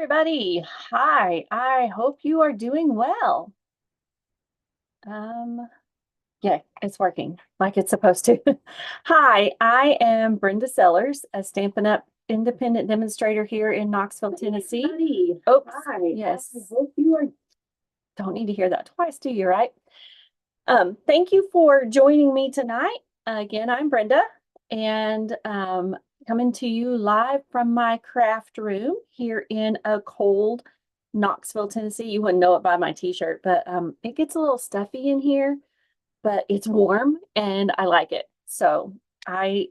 everybody. Hi, I hope you are doing well. Yeah, it's working like it's supposed to. Hi, I am Brenda Sellers, a Stampin' Up independent demonstrator here in Knoxville, Tennessee. Oops, Hi, yes. I hope you are. Don't need to hear that twice, do you, right? Thank you for joining me tonight. Again, I'm Brenda, and coming to you live from my craft room here in a cold Knoxville, Tennessee. You wouldn't know it by my t-shirt, but it gets a little stuffy in here, but it's warm and I like it. So I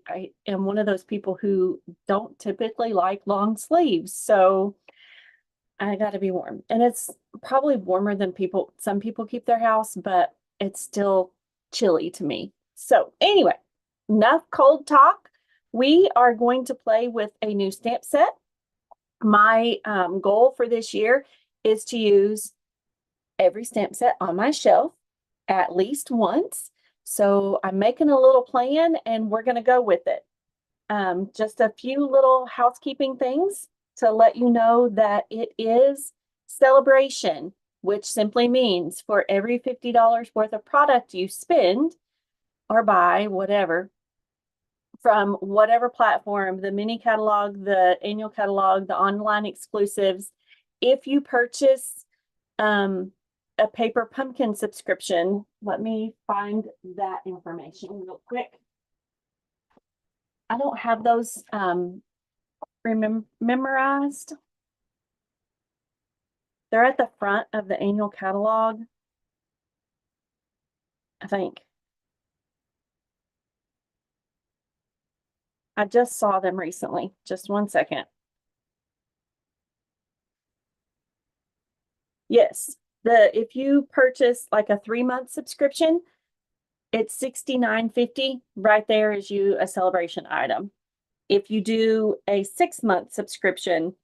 am one of those people who don't typically like long sleeves. So I got to be warm. And it's probably warmer than some people keep their house, but it's still chilly to me. So anyway, enough cold talk. We are going to play with a new stamp set. My goal for this year is to use every stamp set on my shelf at least once. So I'm making a little plan and we're going to go with it. Just a few little housekeeping things to let you know that it is celebration, which simply means for every $50 worth of product you spend or buy, whatever, from whatever platform, the mini catalog, the annual catalog, the online exclusives, if you purchase a paper pumpkin subscription, let me find that information real quick. I don't have those memorized. They're at the front of the annual catalog, I think. I just saw them recently. Just one second. Yes, if you purchase like a 3-month subscription, it's $69.50. Right there is you a celebration item. If you do a 6-month subscription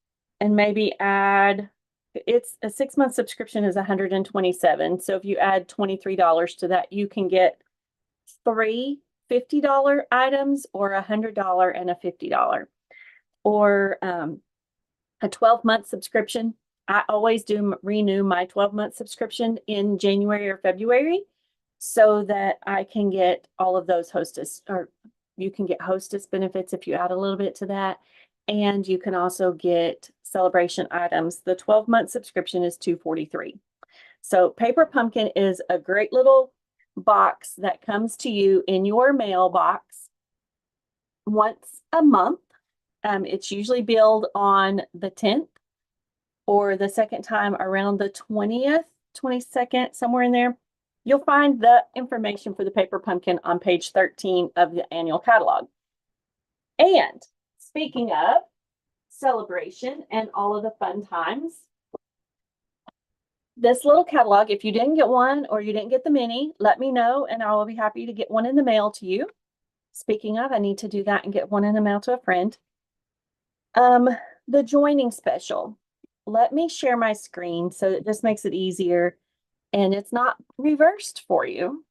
and maybe add, it's a 6-month subscription is $127. So if you add $23 to that, you can get 3 $50 items or a $100 and a $50. Or a 12-month subscription. I always do renew my 12-month subscription in January or February so that I can get all of those hostess, or you can get hostess benefits if you add a little bit to that. And you can also get celebration items. The 12-month subscription is $243. So Paper Pumpkin is a great little box that comes to you in your mailbox once a month. It's usually billed on the 10th or the second time around the 20th, 22nd, somewhere in there. You'll find the information for the Paper Pumpkin on page 13 of the annual catalog. And speaking of celebration and all of the fun times, this little catalog, if you didn't get one or you didn't get the mini, let me know and I will be happy to get one in the mail to you. Speaking of, I need to do that and get one in the mail to a friend. The joining special. Let me share my screen so it just makes it easier and it's not reversed for you.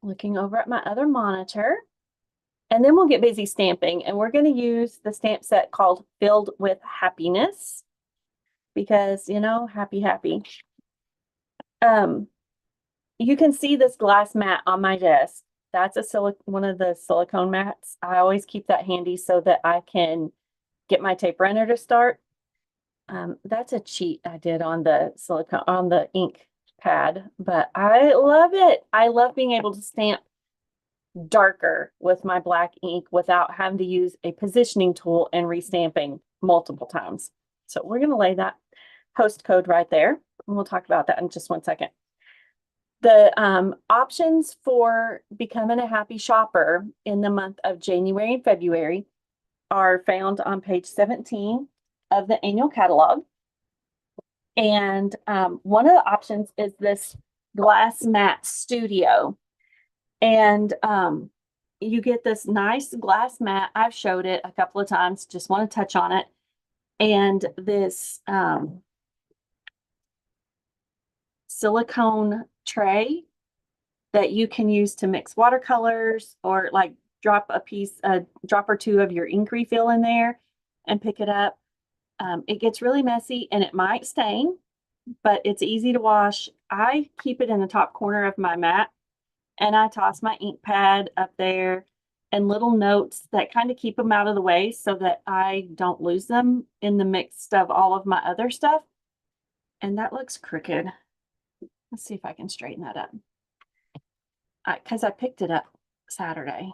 Looking over at my other monitor. And then we'll get busy stamping and we're going to use the stamp set called Filled with Happiness because, you know, happy. You can see this glass mat on my desk. That's one of the silicone mats. I always keep that handy so that I can get my tape runner to start. That's a cheat I did on the silicone, on the ink pad, but I love it. I love being able to stamp darker with my black ink without having to use a positioning tool and restamping multiple times. So we're going to lay that host code right there. And we'll talk about that in just one second. The options for becoming a happy shopper in the month of January and February are found on page 17 of the annual catalog. And one of the options is this glass mat studio. And you get this nice glass mat. I've showed it a couple of times, just want to touch on it. And this silicone tray that you can use to mix watercolors or like drop a drop or two of your ink refill in there. and pick it up. It gets really messy and it might stain, but it's easy to wash. I keep it in the top corner of my mat, and I toss my ink pad up there and little notes that kind of keep them out of the way so that I don't lose them in the mix of all of my other stuff. And that looks crooked. Let's see if I can straighten that up. Because I picked it up Saturday.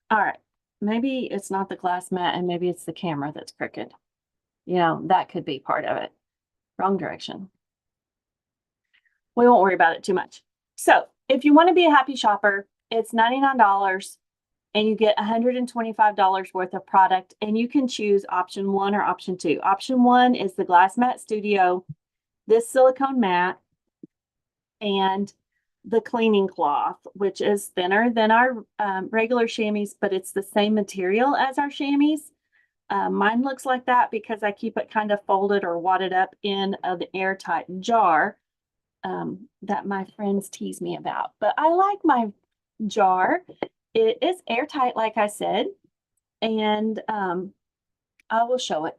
All right, maybe it's not the glass mat and maybe it's the camera that's crooked. You know, that could be part of it. Wrong direction. We won't worry about it too much. So if you want to be a happy shopper, it's $99 and you get $125 worth of product, and you can choose option 1 or option 2. Option 1 is the Glass Mat Studio, this silicone mat, and the cleaning cloth, which is thinner than our regular chamois, but it's the same material as our chamois. Mine looks like that because I keep it kind of folded or wadded up in an airtight jar that my friends tease me about. But I like my jar. It is airtight, like I said, and I will show it.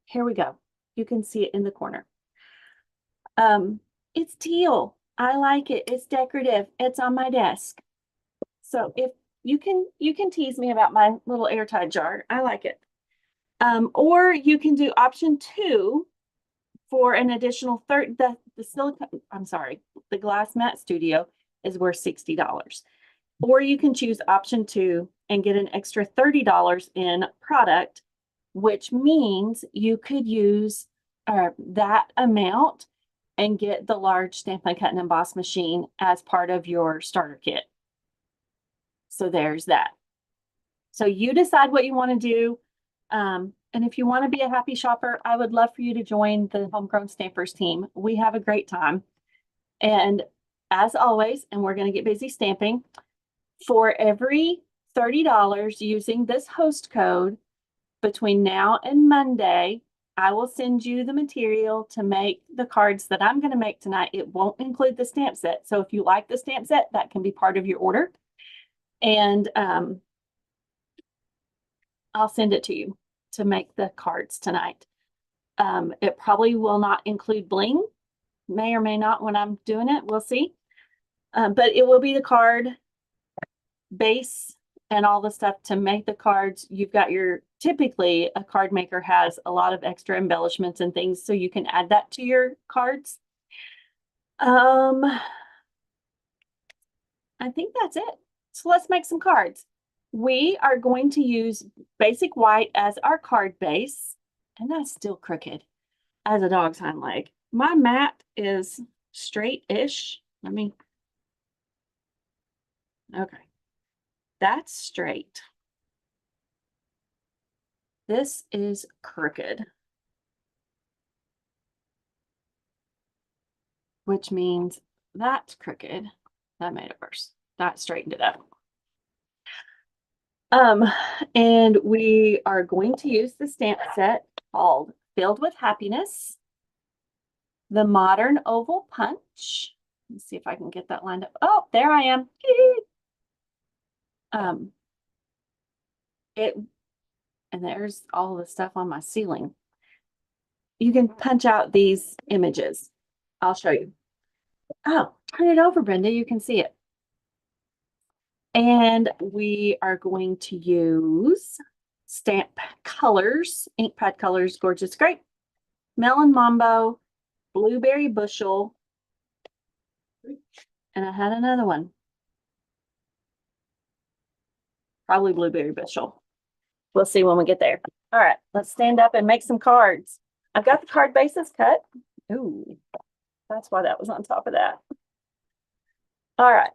Here we go. You can see it in the corner. It's teal. I like it. It's decorative. It's on my desk. So if you can tease me about my little airtight jar. I like it. Or you can do option 2 for an additional the silicone, the Glass Mat Studio is worth $60. Or you can choose option 2 and get an extra $30 in product, which means you could use that amount and get the large Stampin' Cut and Emboss machine as part of your starter kit. So there's that. So you decide what you want to do. And if you want to be a happy shopper, I would love for you to join the Homegrown Stampers team. We have a great time. And as always, and we're going to get busy stamping, for every $30 using this host code between now and Monday, I will send you the material to make the cards that I'm going to make tonight. It won't include the stamp set. So if you like the stamp set, that can be part of your order. And I'll send it to you to make the cards tonight. It probably will not include bling, may or may not when I'm doing it. We'll see. But it will be the card base and all the stuff to make the cards. You've got typically a card maker has a lot of extra embellishments and things, so you can add that to your cards. I think that's it. So let's make some cards. We are going to use basic white as our card base, and that's still crooked as a dog's hind leg. My mat is straight-ish. Okay. That's straight. This is crooked, which means that's crooked. That made it worse. That straightened it up. And we are going to use the stamp set called Filled with Happiness, the Modern Oval Punch. Let's see if I can get that lined up. Oh, there I am. And there's all the stuff on my ceiling. You can punch out these images. I'll show you. Oh, turn it over, Brenda. You can see it. And we are going to use Stamp Colors, ink pad colors, Gorgeous Grape, Melon Mambo, Blueberry Bushel, and I had another one. Probably Blueberry Bushel. We'll see when we get there. All right, let's stand up and make some cards. I've got the card bases cut. Ooh, that's why that was on top of that. All right.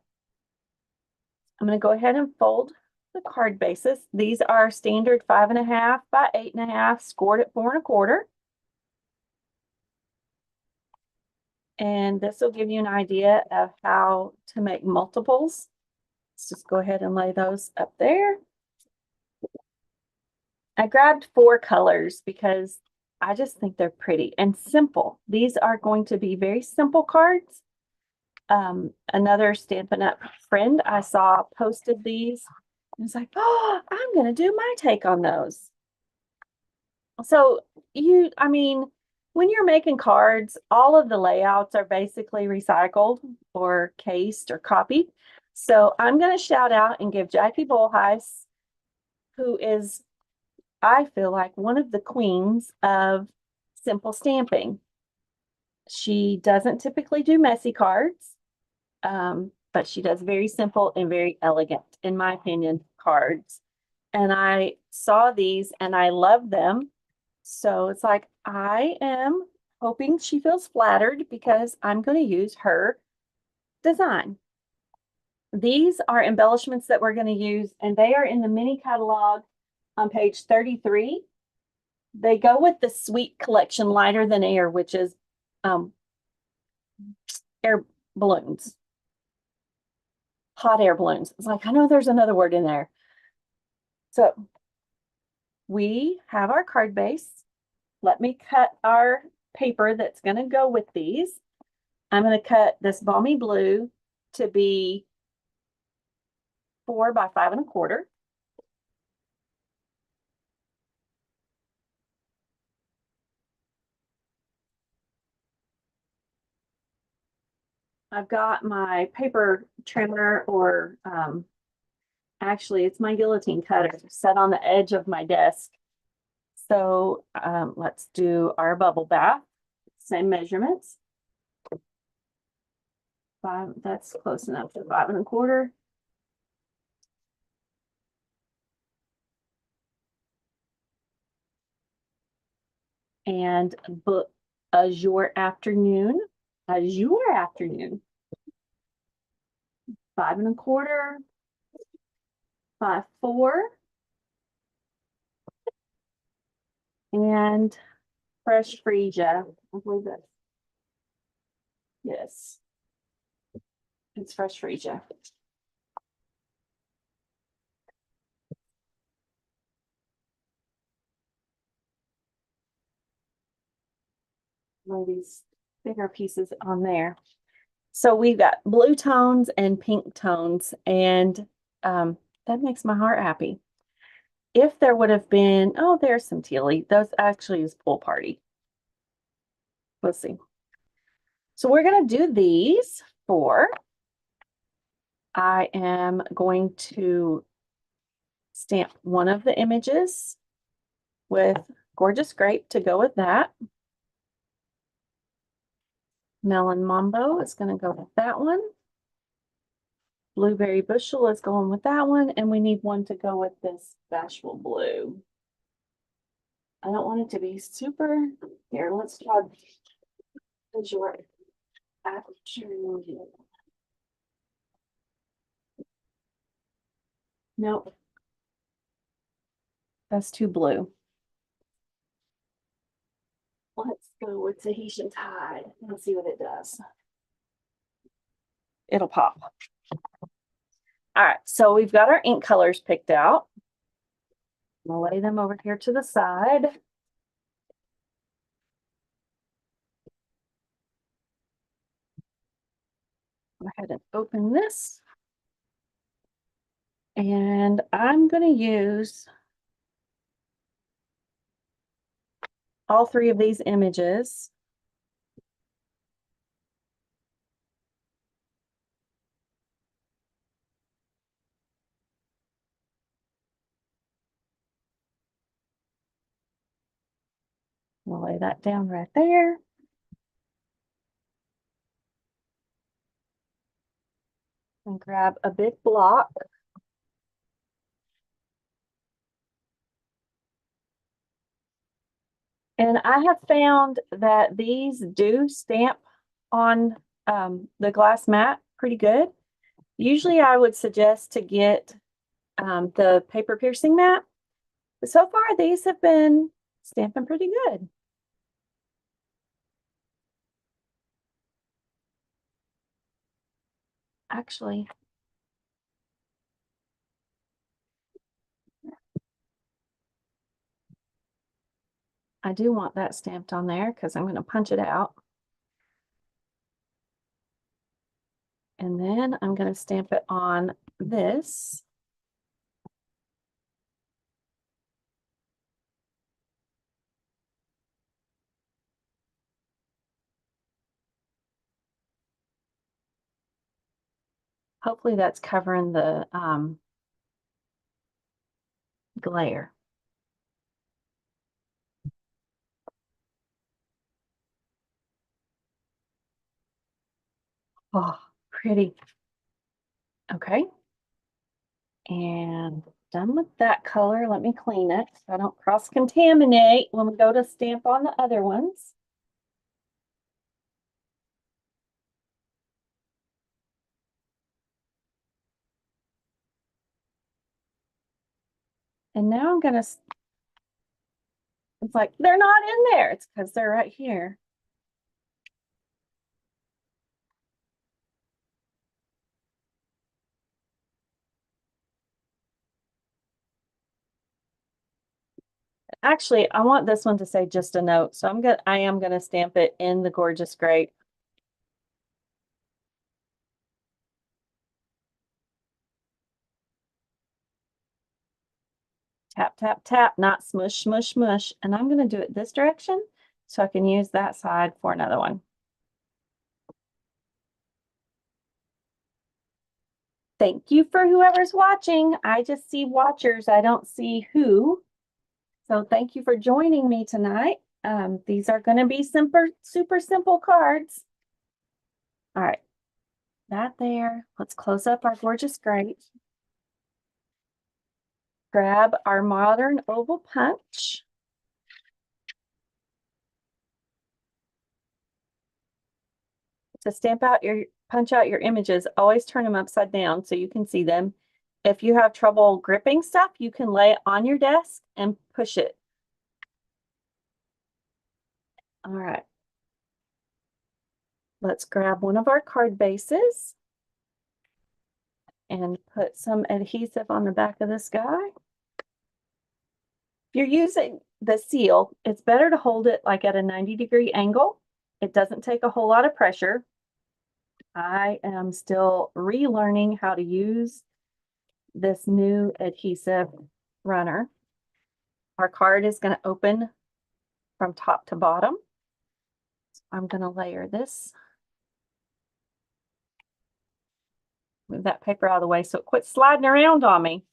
I'm going to go ahead and fold the card bases. These are standard 5.5 by 8.5, scored at 4 1/4. And this will give you an idea of how to make multiples. Let's just go ahead and lay those up there. I grabbed 4 colors because I just think they're pretty and simple. These are going to be very simple cards. Another Stampin' Up friend I saw posted these It's like, oh, I'm going to do my take on those. So I mean, when you're making cards, all of the layouts are basically recycled or cased or copied. So I'm going to shout out and give Jackie Bolheis, who is, I feel like, one of the queens of simple stamping. She doesn't typically do messy cards, but she does very simple and very elegant, in my opinion, cards. And I saw these and I love them. So it's like, I am hoping she feels flattered because I'm going to use her design. These are embellishments that we're going to use, and they are in the mini catalog on page 33. They go with the Sweet Collection Lighter Than Air, which is air balloons, hot air balloons. It's like, I know there's another word in there. So we have our card base. Let me cut our paper that's going to go with these. I'm going to cut this balmy blue to be 4 by 5 1/4. I've got my paper trimmer, or actually it's my guillotine cutter set on the edge of my desk. So let's do our bubble bath, same measurements. That's close enough to 5 1/4. And azure afternoon, 5 1/4, 5 4, and fresh freesia. I believe that. Yes, it's fresh freesia. One of these bigger pieces on there. So we've got blue tones and pink tones, and that makes my heart happy. If there would have been, oh, there's some tealy. Those actually is Pool Party. Let's see. So we're going to do these 4. I am going to stamp one of the images with Gorgeous Grape to go with that. Melon Mambo is going to go with that one. Blueberry Bushel is going with that one, and we need one to go with this Bashful Blue. I don't want it to be super. Here, let's try Azure Afternoon. Nope. That's too blue. Let's go with Tahitian Tide and see what it does. It'll pop. All right, so we've got our ink colors picked out. I'm gonna lay them over here to the side. Go ahead and open this. And I'm going to use all 3 of these images. We'll lay that down right there. And grab a big block. And I have found that these do stamp on the glass mat pretty good. Usually I would suggest to get the paper piercing mat. But so far these have been stamping pretty good. Actually, I do want that stamped on there because I'm going to punch it out. And then I'm going to stamp it on this. Hopefully that's covering the glare. Oh, pretty. Okay. And done with that color. Let me clean it so I don't cross-contaminate when we go to stamp on the other ones. And now I'm gonna, it's like, they're not in there. It's because they're right here. Actually, I want this one to say just a note. So I am gonna stamp it in the Gorgeous Grape. Tap, tap, tap, not smush, smush, smush. And I'm gonna do it this direction so I can use that side for another one. Thank you for whoever's watching. I just see watchers. I don't see who. So thank you for joining me tonight. These are going to be super simple cards. All right, that there. Let's close up our Gorgeous Grape. Grab our modern oval punch. To punch out your images, always turn them upside down so you can see them. If you have trouble gripping stuff, you can lay it on your desk and push it. All right. Let's grab one of our card bases and put some adhesive on the back of this guy. If you're using the seal, it's better to hold it like at a 90-degree angle. It doesn't take a whole lot of pressure. I am still relearning how to use this new adhesive runner. Our card is going to open from top to bottom. So I'm going to layer this. Move that paper out of the way so it quits sliding around on me.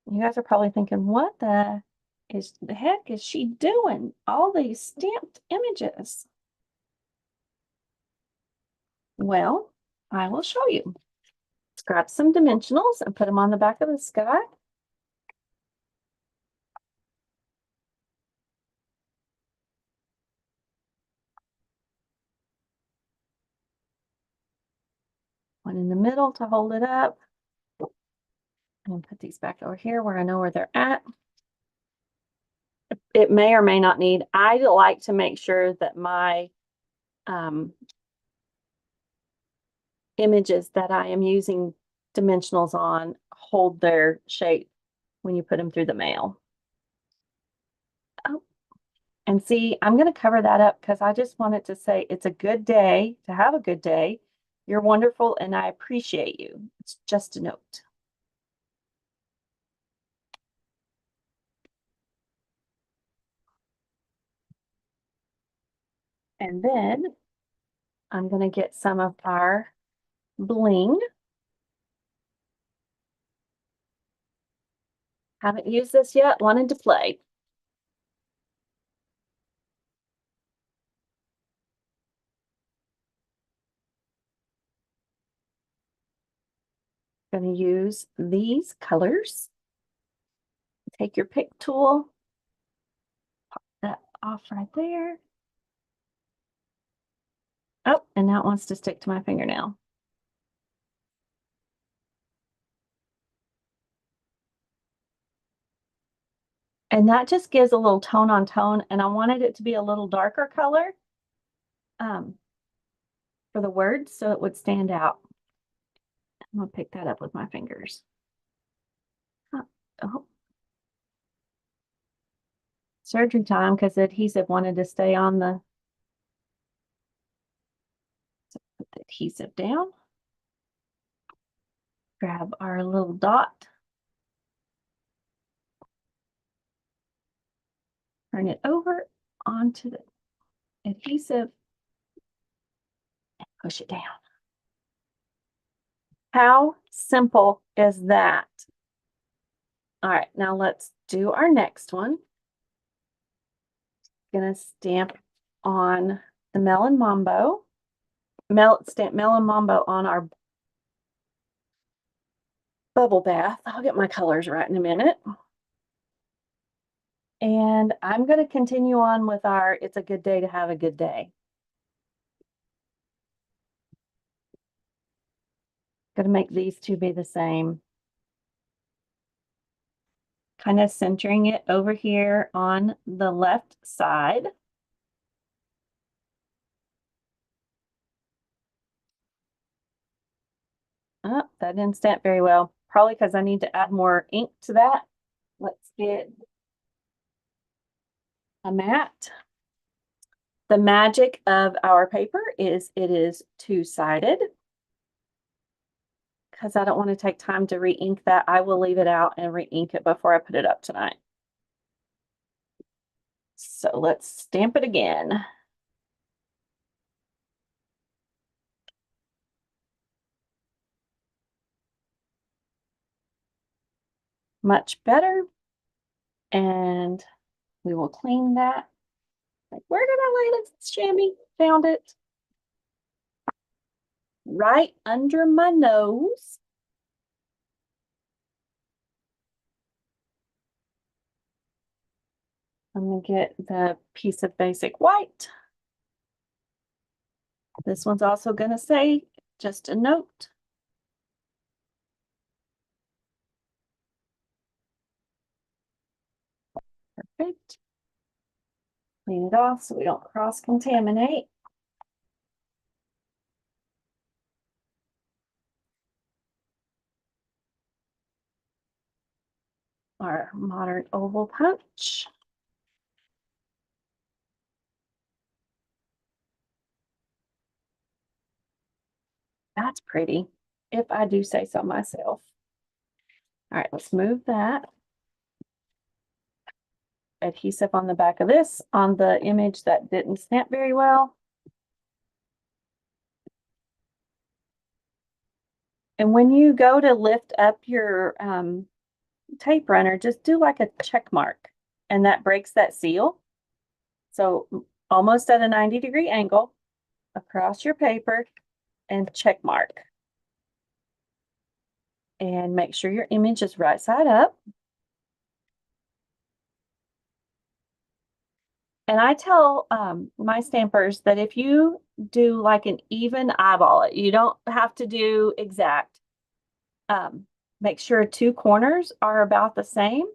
You guys are probably thinking, what the heck is she doing? All these stamped images. Well, I will show you. Let's grab some dimensionals and put them on the back of the sky. One in the middle to hold it up. And put these back over here where I know where they're at. It may or may not need, I like to make sure that my images that I am using dimensionals on hold their shape when you put them through the mail. Oh, and see, I'm going to cover that up because I just wanted to say it's a good day to have a good day. You're wonderful and I appreciate you. It's just a note. And then I'm going to get some of our bling. Haven't used this yet, wanted to play. Going to use these colors. Take your pick tool, pop that off right there. Oh, and now it wants to stick to my fingernail. And that just gives a little tone on tone, and I wanted it to be a little darker color for the words so it would stand out. I'm gonna pick that up with my fingers. Oh. Surgery time because the adhesive wanted to stay on the, so put the adhesive down. Grab our little dot. Turn it over onto the adhesive. Push it down. How simple is that? All right, now let's do our next one. Gonna stamp on the Melon Mambo. Stamp Melon Mambo on our bubble bath. I'll get my colors right in a minute. And I'm going to continue on with our It's a Good Day to Have a Good Day. Going to make these two be the same. Kind of centering it over here on the left side. Oh, that didn't stamp very well. Probably because I need to add more ink to that. Let's get a mat. The magic of our paper is it is two-sided. Because I don't want to take time to re-ink that, I will leave it out and re-ink it before I put it up tonight. So let's stamp it again. Much better. And we will clean that. Like, where did I lay this chamois? Found it. Right under my nose. I'm going to get the piece of basic white. This one's also going to say, just a note. Perfect. Clean it off so we don't cross-contaminate. Our modern oval punch. That's pretty, if I do say so myself. All right, let's move that. Adhesive on the back of this on the image that didn't snap very well. And when you go to lift up your tape runner, just do like a check mark, and that breaks that seal. So almost at a 90-degree angle across your paper and check mark. And make sure your image is right side up. And I tell my stampers that if you do like an even eyeball it, you don't have to do exact. Make sure two corners are about the same,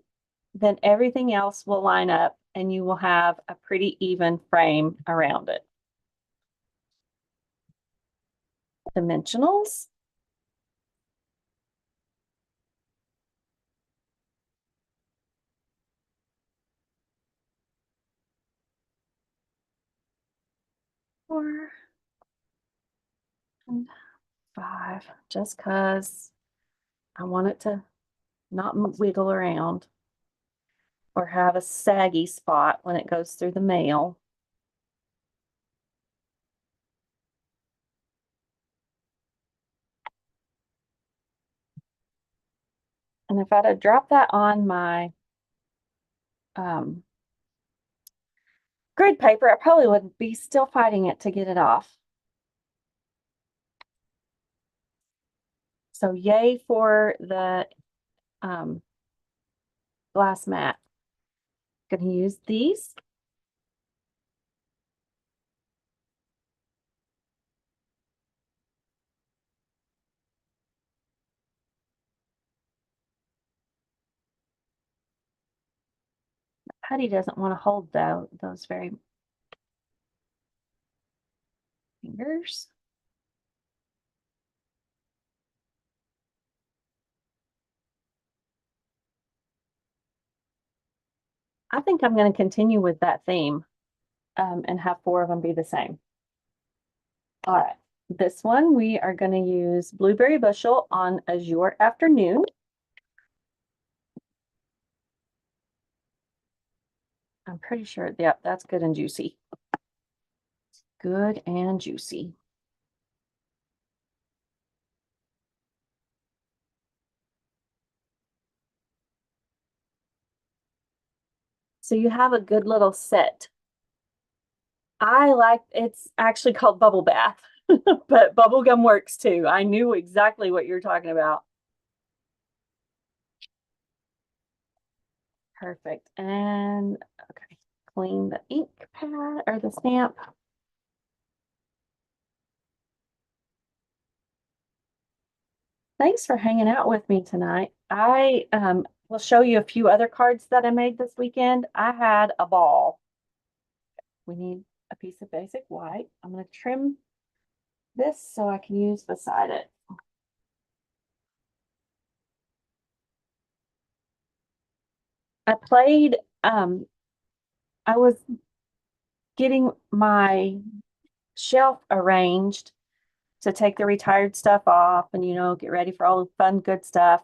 then everything else will line up and you will have a pretty even frame around it. Dimensionals. Four and five, just because I want it to not wiggle around or have a saggy spot when it goes through the mail. And if I'd have dropped that on my grid paper, I probably would be still fighting it to get it off. So yay for the glass mat. Going to use these. Putty doesn't want to hold those very fingers. I think I'm going to continue with that theme and have four of them be the same. All right, this one we are going to use Blueberry Bushel on Azure Afternoon. I'm pretty sure, yep, that's good and juicy. Good and juicy. So you have a good little set. I like, it's actually called Bubble Bath, but bubble gum works too. I knew exactly what you're talking about. Perfect. And okay, clean the ink pad or the stamp. Thanks for hanging out with me tonight. I will show you a few other cards that I made this weekend. I had a ball. We need a piece of basic white. I'm going to trim this so I can use beside it. I played, I was getting my shelf arranged to take the retired stuff off and, get ready for all the fun, good stuff.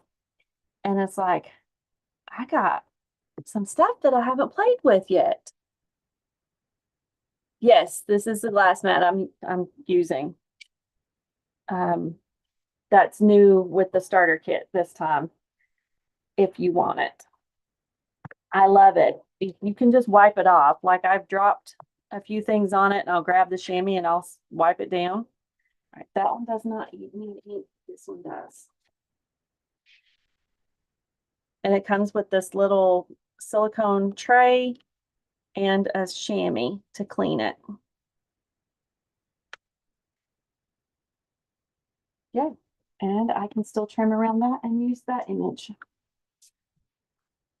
And it's like, I got some stuff that I haven't played with yet. Yes, this is the glass mat I'm using. Um, that's new with the starter kit this time, if you want it. I love it. You can just wipe it off. Like I've dropped a few things on it and I'll grab the chamois and I'll wipe it down. All right, that one does not need ink. This one does. And it comes with this little silicone tray and a chamois to clean it. Yeah, and I can still trim around that and use that image.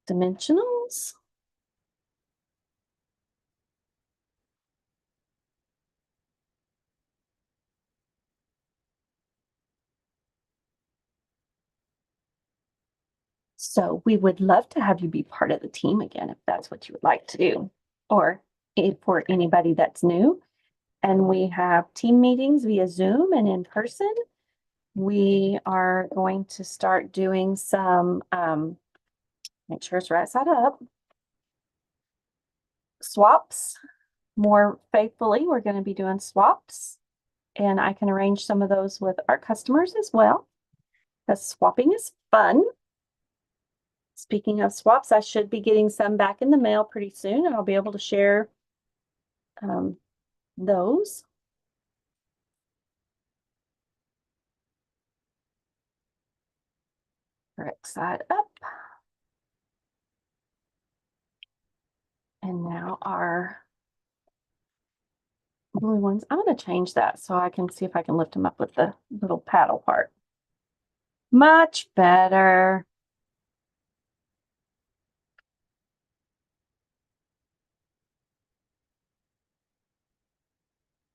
Dimensionals. So we would love to have you be part of the team again if that's what you would like to do, or if for anybody that's new. And we have team meetings via Zoom and in person. We are going to start doing some, make sure it's right side up, swaps more faithfully. We're going to be doing swaps, and I can arrange some of those with our customers as well, because swapping is fun. Speaking of swaps, I should be getting some back in the mail pretty soon, and I'll be able to share those. Correct side up. And now our blue ones, I'm going to change that so I can see if I can lift them up with the little paddle part. Much better.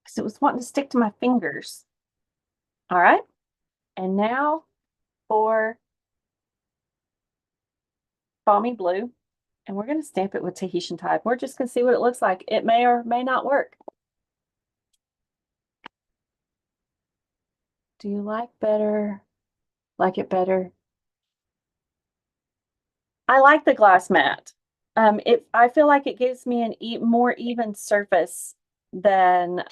Because it was wanting to stick to my fingers. All right. And now for balmy blue. And we're going to stamp it with Tahitian tide. We're just going to see what it looks like. It may or may not work. Do you like it better? I like the glass mat. I feel like it gives me an more even surface than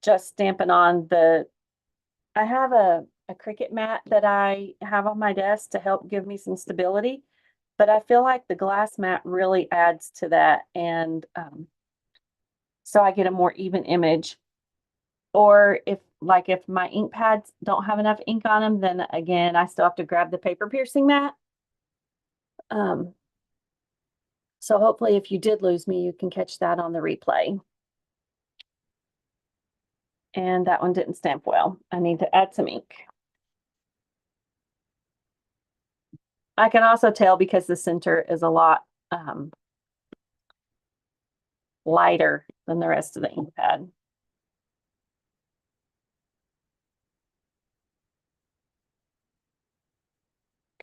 just stamping on the. I have a Cricut mat that I have on my desk to help give me some stability, but I feel like the glass mat really adds to that, and so I get a more even image. Or if my ink pads don't have enough ink on them, then again, I still have to grab the paper piercing mat. So hopefully if you did lose me, you can catch that on the replay. And that one didn't stamp well. I need to add some ink. I can also tell because the center is a lot lighter than the rest of the ink pad.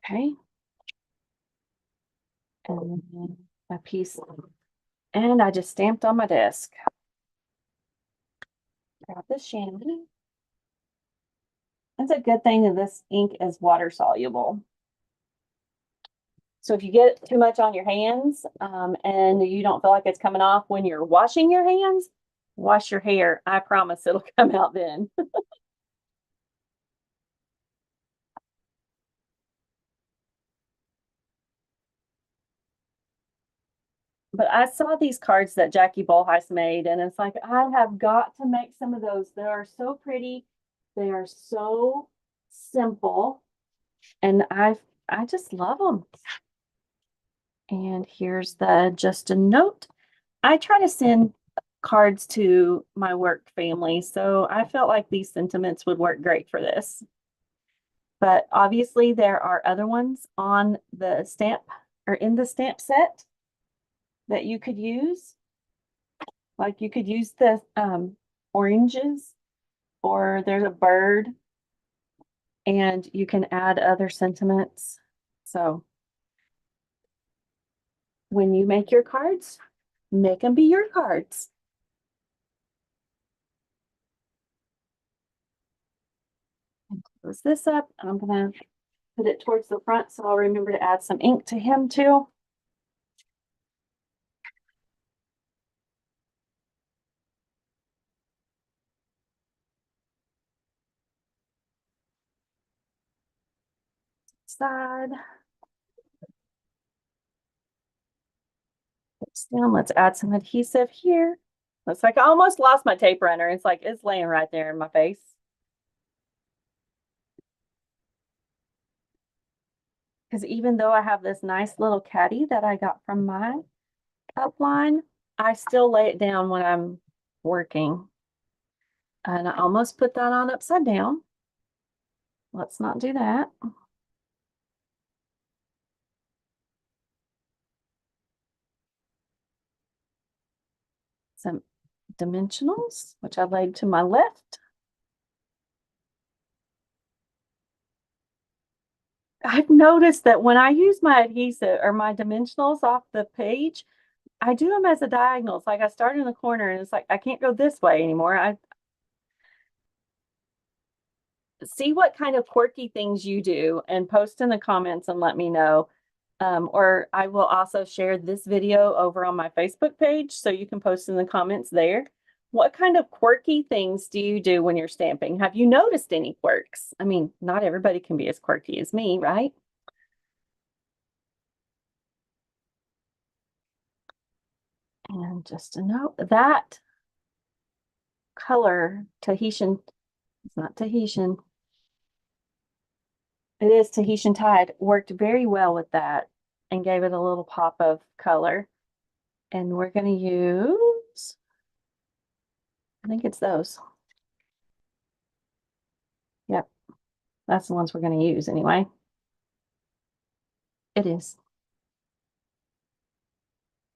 Okay. And then a piece. And I just stamped on my desk. Grab this chamois. That's a good thing that this ink is water soluble. So if you get too much on your hands and you don't feel like it's coming off when you're washing your hands, wash your hair. I promise it'll come out then. But I saw these cards that Jackie Bolheis made, and it's like, I have got to make some of those. They are so pretty. They are so simple, and I just love them. And here's the just a note. I try to send cards to my work family, so I felt like these sentiments would work great for this. But obviously there are other ones on the stamp or in the stamp set that you could use. Like you could use the oranges, or there's a bird, and you can add other sentiments. So when you make your cards, make them be your cards. And close this up. I'm gonna put it towards the front so I'll remember to add some ink to him too. Side. Down. Let's add some adhesive here. Looks like I almost lost my tape runner. It's like it's laying right there in my face. Because even though I have this nice little caddy that I got from my upline, I still lay it down when I'm working. And I almost put that on upside down. Let's not do that. Some dimensionals, which I laid to my left. I've noticed that when I use my adhesive or my dimensionals off the page, I do them as a diagonal. It's like I start in the corner and it's like I can't go this way anymore. I see what kind of quirky things you do and post in the comments and let me know. Or I will also share this video over on my Facebook page so you can post in the comments there. What kind of quirky things do you do when you're stamping? Have you noticed any quirks? I mean, not everybody can be as quirky as me, right? And just a note, that color, Tahitian, it's not Tahitian, it is Tahitian Tide, worked very well with that and gave it a little pop of color. And we're going to use, I think it's those. Yep, that's the ones we're going to use anyway. It is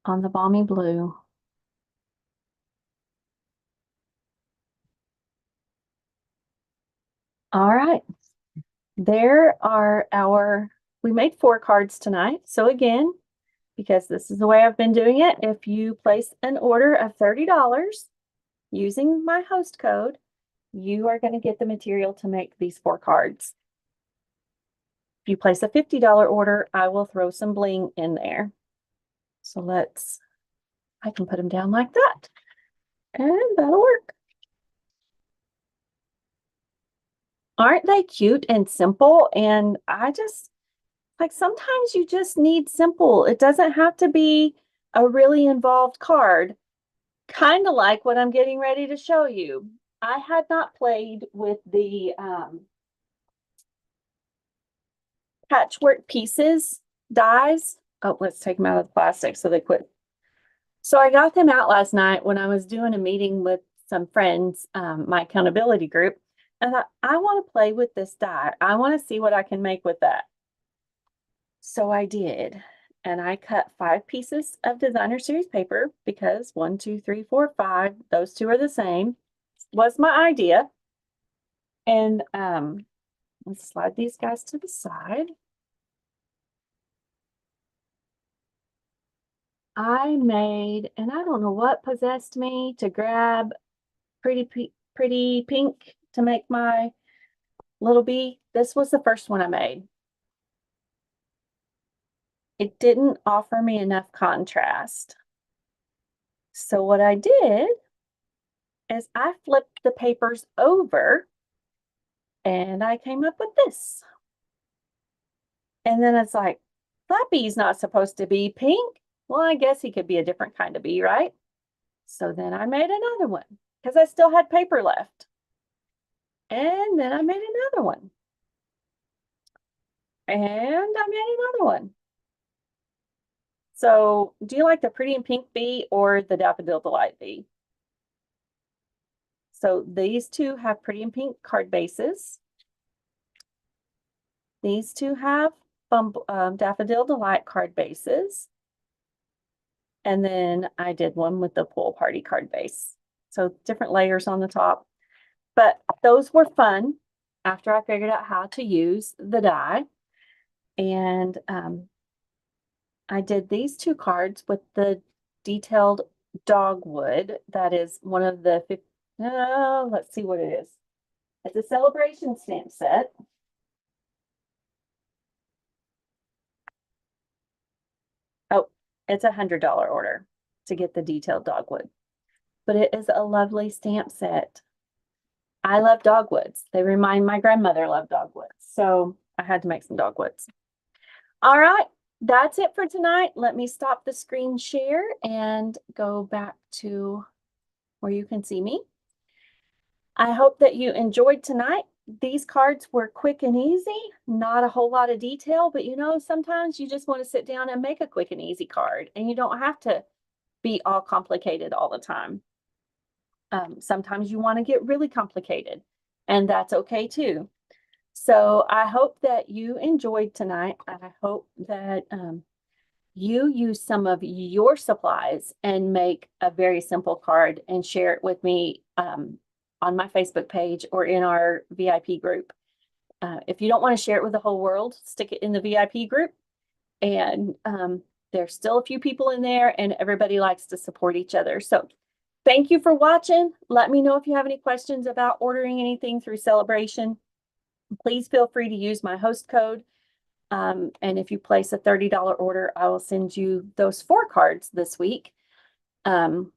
on the balmy blue. All right, there are we made 4 cards tonight. So again, because this is the way I've been doing it, if you place an order of $30 using my host code, you are going to get the material to make these 4 cards. If you place a $50 order, I will throw some bling in there. So I can put them down like that, and that'll work. Aren't they cute and simple? And I just, like, sometimes you just need simple. It doesn't have to be a really involved card. Kind of like what I'm getting ready to show you. I had not played with the patchwork pieces dies. Oh, let's take them out of the plastic so they quit. So I got them out last night when I was doing a meeting with some friends, my accountability group. I thought, I want to play with this die. I want to see what I can make with that. So I did. And I cut 5 pieces of designer series paper because 1, 2, 3, 4, 5, those 2 are the same, was my idea. And let's slide these guys to the side. I made, and I don't know what possessed me to grab pretty pink to make my little bee. This was the first one I made. It didn't offer me enough contrast. So what I did is I flipped the papers over and I came up with this. And then it's like, that bee's not supposed to be pink. Well, I guess he could be a different kind of bee, right? So then I made another one because I still had paper left. And then I made another one. And I made another one. So do you like the Pretty in Pink bee or the Daffodil Delight bee? So these two have Pretty in Pink card bases. These two have Daffodil Delight card bases. And then I did one with the Pool Party card base. So different layers on the top. But those were fun after I figured out how to use the die. And I did these two cards with the detailed dogwood. That is one of the, let's see what it is. It's a celebration stamp set. Oh, it's $100 order to get the detailed dogwood. But it is a lovely stamp set. I love dogwoods. They remind my grandmother loved dogwoods. So I had to make some dogwoods. All right, that's it for tonight. Let me stop the screen share and go back to where you can see me. I hope that you enjoyed tonight. These cards were quick and easy, not a whole lot of detail, but you know, sometimes you just want to sit down and make a quick and easy card, and you don't have to be all complicated all the time. Sometimes you want to get really complicated, and that's okay too. So I hope that you enjoyed tonight. I hope that you use some of your supplies and make a very simple card and share it with me on my Facebook page or in our VIP group. If you don't want to share it with the whole world, stick it in the VIP group. And there's still a few people in there, and everybody likes to support each other. So thank you for watching. Let me know if you have any questions about ordering anything through Celebration. Please feel free to use my host code. And if you place a $30 order, I will send you those 4 cards this week. And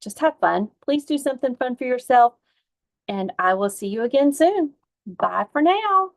just have fun. Please do something fun for yourself. And I will see you again soon. Bye for now.